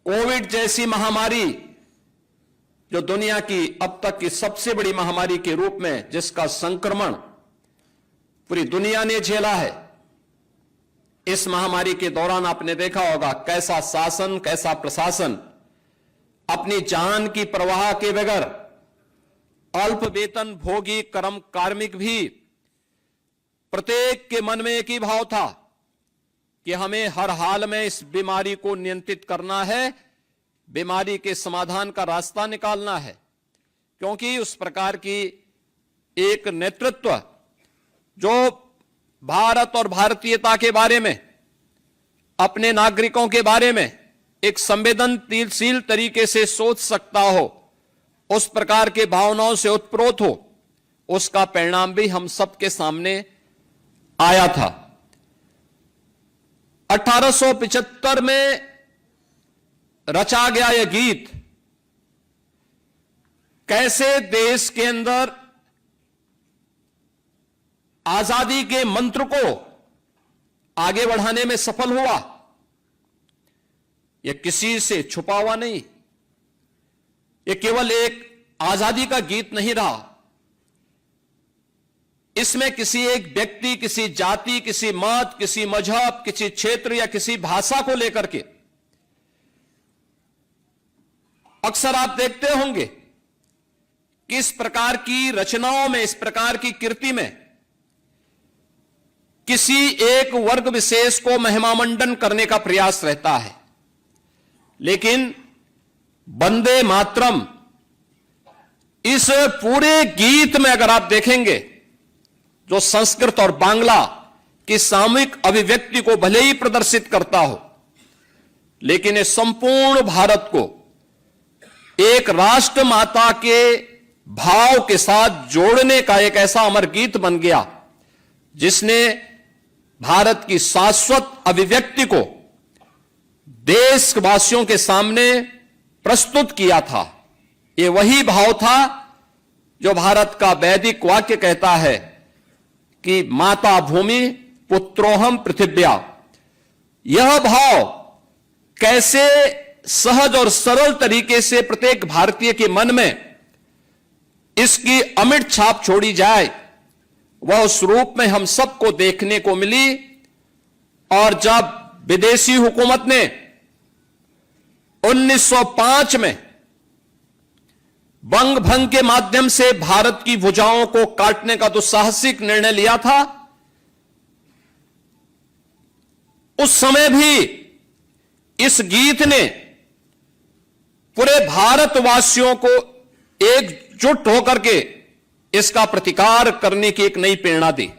Covid जैसी महामारी जो दुनिया की अब तक की सबसे बड़ी महामारी के रूप में जिसका संक्रमण पूरी दुनिया ने झेला है, इस महामारी के दौरान आपने देखा होगा कैसा शासन, कैसा प्रशासन अपनी जान की परवाह के बगैर अल्प वेतन भोगी कर्म कार्मिक भी प्रत्येक के मन में एक ही भाव था कि हमें हर हाल में इस बीमारी को नियंत्रित करना है, बीमारी के समाधान का रास्ता निकालना है। क्योंकि उस प्रकार की एक नेतृत्व जो भारत और भारतीयता के बारे में, अपने नागरिकों के बारे में एक संवेदनशील तरीके से सोच सकता हो, उस प्रकार के भावनाओं से उत्प्रोत हो, उसका परिणाम भी हम सबके सामने आया था। 1875 में रचा गया यह गीत कैसे देश के अंदर आजादी के मंत्र को आगे बढ़ाने में सफल हुआ, यह किसी से छुपा हुआ नहीं, यह केवल एक आजादी का गीत नहीं रहा। इसमें किसी एक व्यक्ति, किसी जाति, किसी मत, किसी मजहब, किसी क्षेत्र या किसी भाषा को लेकर के, अक्सर आप देखते होंगे कि इस प्रकार की रचनाओं में, इस प्रकार की कृति में किसी एक वर्ग विशेष को महिमामंडन करने का प्रयास रहता है। लेकिन वंदे मातरम इस पूरे गीत में अगर आप देखेंगे, जो संस्कृत और बांग्ला की सामूहिक अभिव्यक्ति को भले ही प्रदर्शित करता हो, लेकिन इस संपूर्ण भारत को एक राष्ट्र माता के भाव के साथ जोड़ने का एक ऐसा अमर गीत बन गया जिसने भारत की शाश्वत अभिव्यक्ति को देशवासियों के सामने प्रस्तुत किया था। यह वही भाव था जो भारत का वैदिक वाक्य कहता है कि माता भूमि पुत्रोहम पृथिव्या। यह भाव कैसे सहज और सरल तरीके से प्रत्येक भारतीय के मन में इसकी अमिट छाप छोड़ी जाए, वह उस रूप में हम सबको देखने को मिली। और जब विदेशी हुकूमत ने 1905 में बंग भंग के माध्यम से भारत की भुजाओं को काटने का दुस्साहसिक निर्णय लिया था, उस समय भी इस गीत ने पूरे भारतवासियों को एकजुट होकर के इसका प्रतिकार करने की एक नई प्रेरणा दी।